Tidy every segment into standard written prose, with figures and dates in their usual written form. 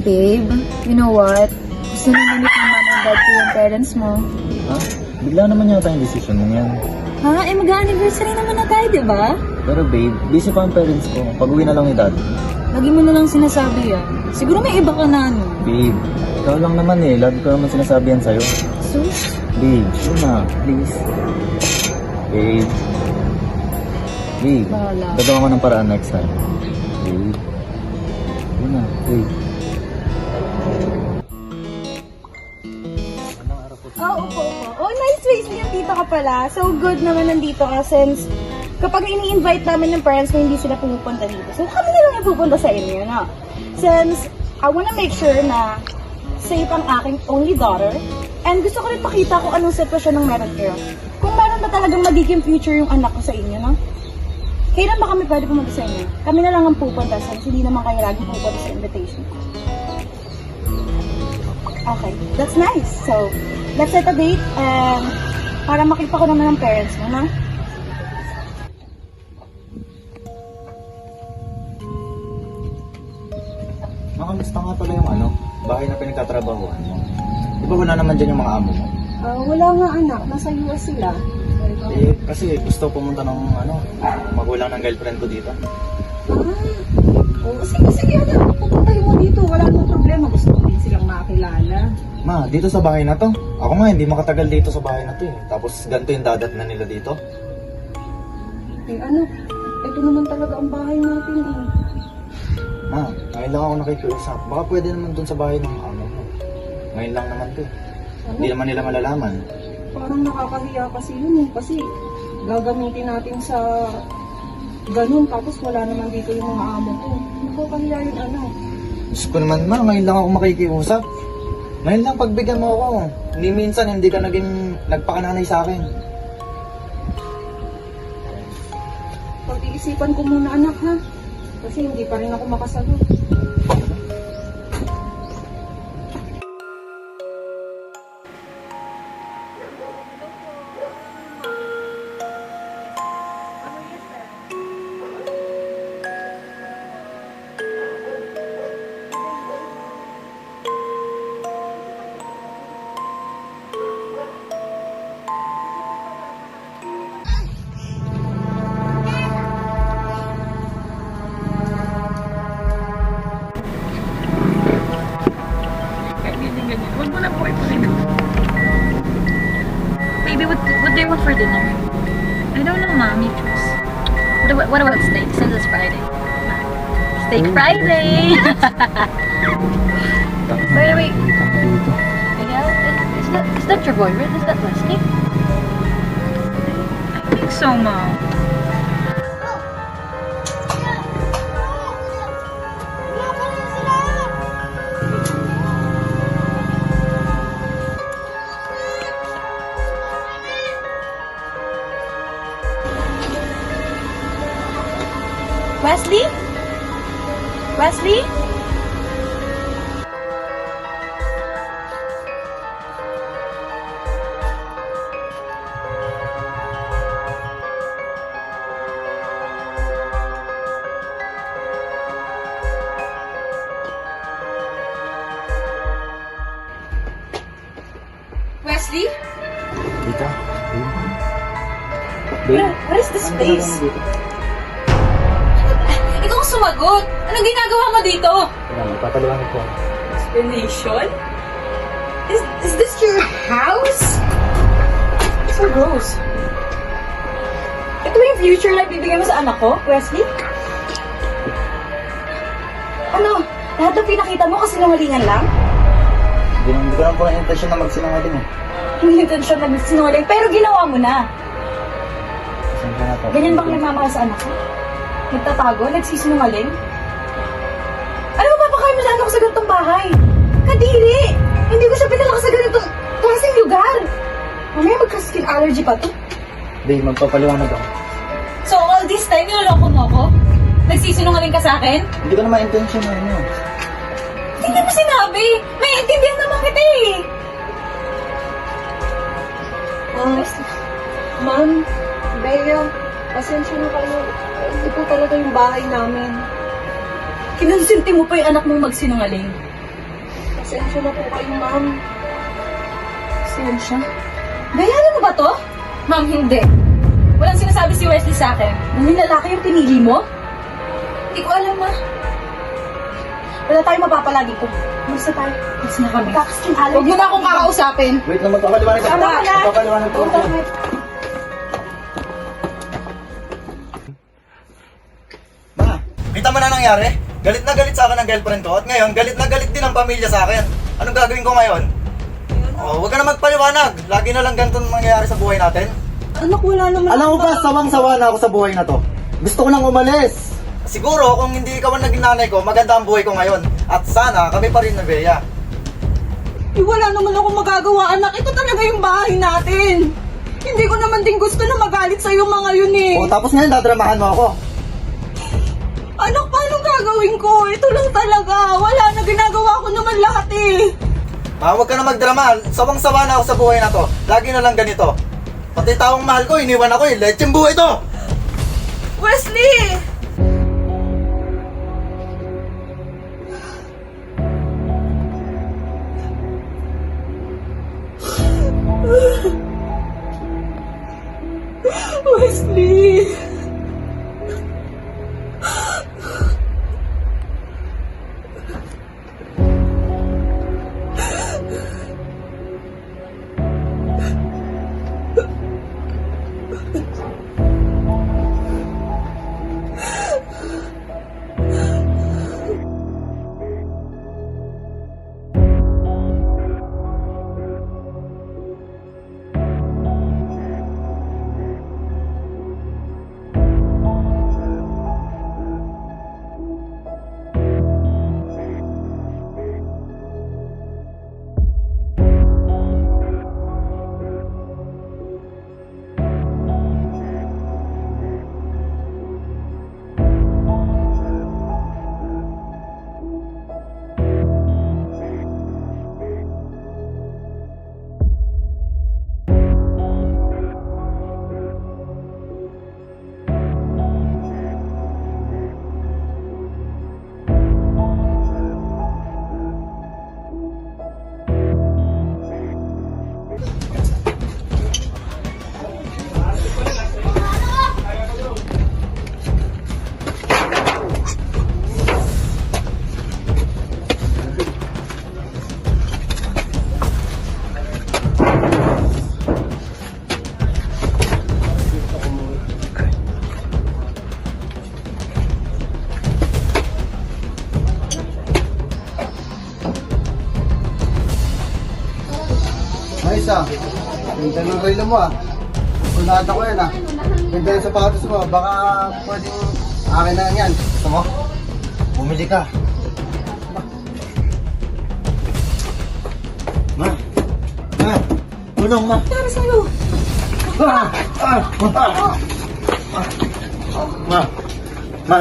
Babe, you know what? Gusto naman ni mom and dad ko yung parents mo. Ha? Bigla naman yata yung decision mo yan. Ha? Eh, mag-anniversary naman na tayo, di ba? Pero babe, busy pa ang parents ko. Pag-uwi na lang ni dad. Lagi mo na lang sinasabi yan. Siguro may iba ka na, ano? Babe, ikaw lang naman eh. Lagi ko naman sinasabi yan sa'yo. Sus? Babe, yun na. Please. Babe. Babe, Bahala. gagawa ko ng paraan next time. Babe. Yun na, babe. Opo. Oh, nice ways niya, dito ka pala. So good naman nandito ka since kapag ini-invite namin ng parents mo, hindi sila pumupunta dito. So kami na lang yung pupunta sa inyo, no? Since I wanna make sure na safe ang aking only daughter and gusto ko rin makita kung anong sitwasyon ng meron kayo. Kung meron ba talagang magiging future yung anak ko sa inyo, no? Kailan ba kami pwede pumunta sa inyo? Kami na lang ang pupunta since hindi naman kayo laging pupunta sa invitation ko. Okay, that's nice. So, let's set a date and para makita ko naman ng parents mo, no? Makamusta nga pala yung bahay na pinagtatrabahuan mo. Di ba wala naman dyan yung mga amo mo? Wala nga anak, nasa US sila. Eh, kasi gusto pumunta ng magulang ng girlfriend ko dito. Sige, anak, pupuntahin mo dito. Wala namang problema. Gusto ko din silang makakilala. Ma, dito sa bahay na to. Ako nga, hindi makatagal dito sa bahay na to eh. Tapos ganito yung dadat na nila dito. Eh ano, ito naman talaga ang bahay natin eh. Ma, ngayon lang ako nakikiusap. Baka pwede naman dun sa bahay ng amo mo. Ngayon lang naman to eh. Hindi naman nila malalaman. Parang nakakahiya kasi yun eh. Kasi gagamitin natin sa ganun. Tapos wala naman dito yung mga amo ko. Nakakahiya yun ano. Diyos ko naman ma, ngayon lang ako makikiusap. Ngayon lang pagbigyan mo ako. Hindi minsan hindi ka nagpakananay sa akin. Pag-iisipan ko muna anak ha. Kasi hindi pa rin ako makasagot. Huwag mo na po ipakita. Baby, what do you want for dinner? I don't know, Mom. You choose. What about steak since it's Friday? Steak Friday! Wait. Yeah, is that your boyfriend? Is that Wesley? I think so, Mom. Wesley? Wesley? Wesley? Dito? Babe? What is this place? Ikaw ang sumagot! Anong ginagawa mo dito? Papaliwanag ko. Explanation? Is this your house? So gross. Ito yung future na bibigyan mo sa anak ko, Wesley? Ano? Lahat ng pinakita mo kasi nangalingan lang? Hindi ko lang po ang intention na magsinungaling eh. Hindi intensyon na sinungaling, pero ginawa mo na. Pasensya na po. Ganyan ba kayo mamahal sa anak ko? Nagtatago? Nagsisinungaling? Ano ba papakain mo sa anak ko sa ganitong bahay? Kadiri! Hindi ko siya pinalaki sa ganitong klaseng lugar. Mamaya magka-skin allergy pa to. Babe, magpapaliwanag ako. So all this time, niloloko mo ako? Nagsisinungaling ka sa akin? Hindi ko naman intention na ano. Hindi mo sinabi! May intindihan naman kita eh! Ma'am, Bea, pasensya na kayo. Ito talaga yung bahay namin. Kinonsinti mo pa yung anak mong magsinungaling. Pasensya na po kayo, ma'am. Pasensya? Bayaran mo ba to? Ma'am, hindi. Walang sinasabi si Wesley sa akin. Nung lalaki yung pinili mo? Hindi ko alam, ma. Wala tayong mapapalagi ko. Basta tayo. Mas na kami. Kakaskin alam. Huwag mo na akong kakausapin. Wait lang, magpapaliwanag Tama ka na. Magpapaliwanag po ako. Ma, kita mo na nangyari? Galit na galit sa akin ang girlfriend ko at ngayon, galit na galit din ang pamilya sa akin. Anong gagawin ko ngayon? Oh, huwag ka na magpaliwanag. Lagi na lang ganito nangyayari sa buhay natin. Anak, wala naman. Alam mo ba, sawang-sawa na ako sa buhay na to. Gusto ko nang umalis. Siguro, kung hindi ikaw ang naging nanay ko, maganda ang buhay ko ngayon. At sana, kami pa rin na Bea. Eh, wala naman ako magagawa, anak. Ito talaga yung bahay natin. Hindi ko naman din gusto na magalit sa yung mga yun eh. O, tapos ngayon, dadramahan mo ako. Anak, paano gagawin ko? Ito lang talaga. Wala na, ginagawa ko naman lahat eh. Ma, huwag ka na magdrama. Sawang-sawa na ako sa buhay na to. Lagi na lang ganito. Pati taong mahal ko, iniwan ako eh. Lecheng buhay to! Wesley! Wesley! Maisa, ganda ng relo mo ah. Punata ko yan ah. Ganda yung sapatos mo, baka pwedeng akin na yan. Gusto mo? Bumili ka. Ma! Ma! Tulong, ma! Tara sa'yo. Ma! Ma! Ma! Ma.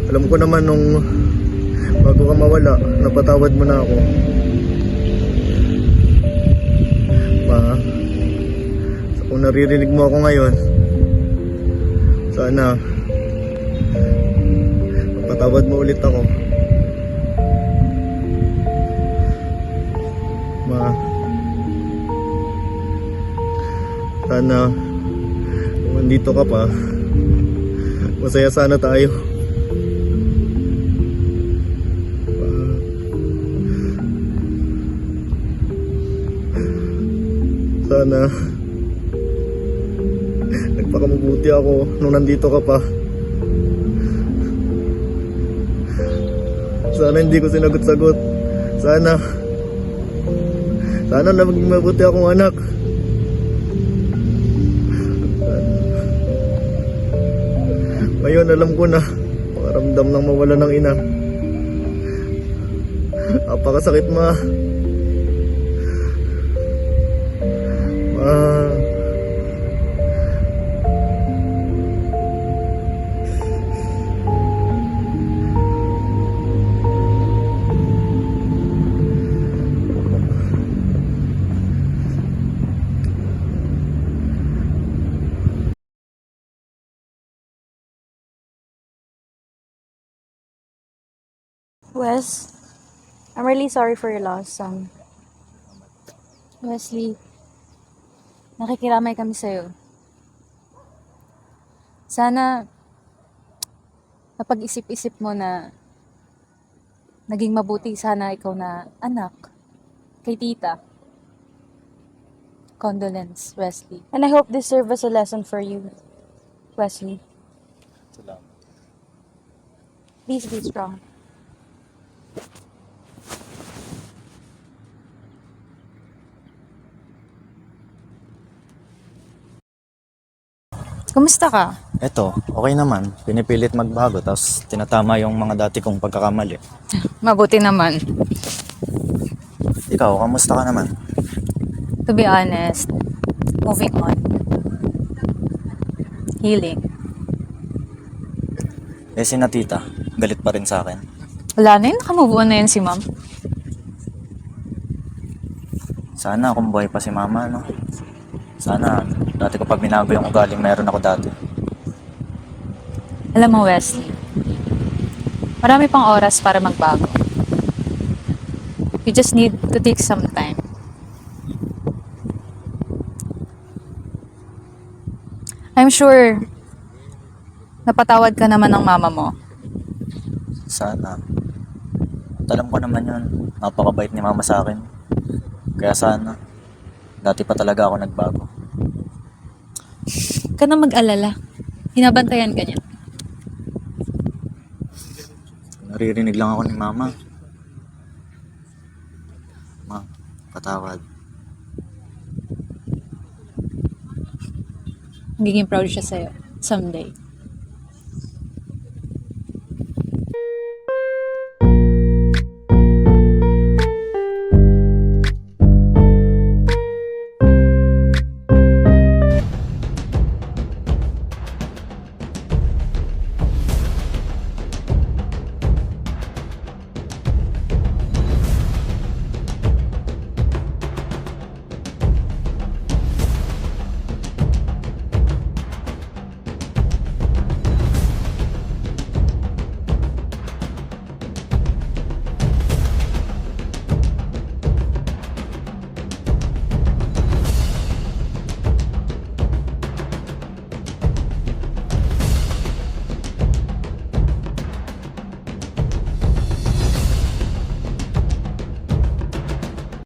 Alam ko naman nung bago ka mawala, napatawad mo na ako. Ma, kung naririnig mo ako ngayon, sana napatawad mo ulit ako. Ma, sana kung nandito ka pa, masaya sana tayo. Sana nagpakamabuti ako nung nandito ka pa. Sana hindi ko sinagot-sagot. Sana na maging mabuti akong anak. Ngayon alam ko na pakaramdam ng mawala ng ina. Napakasakit, ma. Wes, I'm really sorry for your loss, son. Wesley, nakikiramay kami sa'yo. Sana, napag-isip-isip mo na naging mabuti sana ikaw na anak kay tita. Condolence, Wesley. And I hope this serves as a lesson for you, Wesley. Salamat. Please be strong. Kumusta ka? Eto, okay naman. Pinipilit magbago, tapos tinatama yung mga dati kong pagkakamali. Mabuti naman. Ikaw, kamusta ka naman? To be honest, moving on. Healing. Eh, si na tita, galit pa rin sa akin. Wala na yun, nakamove on na yun si ma'am. Sana kung buhay pa si mama, no? Sana, dati ko pag binago yung ugaling meron ako dati. Alam mo, Wesley, marami pang oras para magbago. You just need to take some time. I'm sure, napatawad ka naman ng mama mo. Sana. At alam ko naman yun, napakabait ni mama sa akin. Kaya sana, dati pa talaga ako nagbago. Huwag ka na mag-alala. Hinabantayan ka niya. Naririnig lang ako ni mama. Ma, patawad. Magiging proud siya sa'yo someday.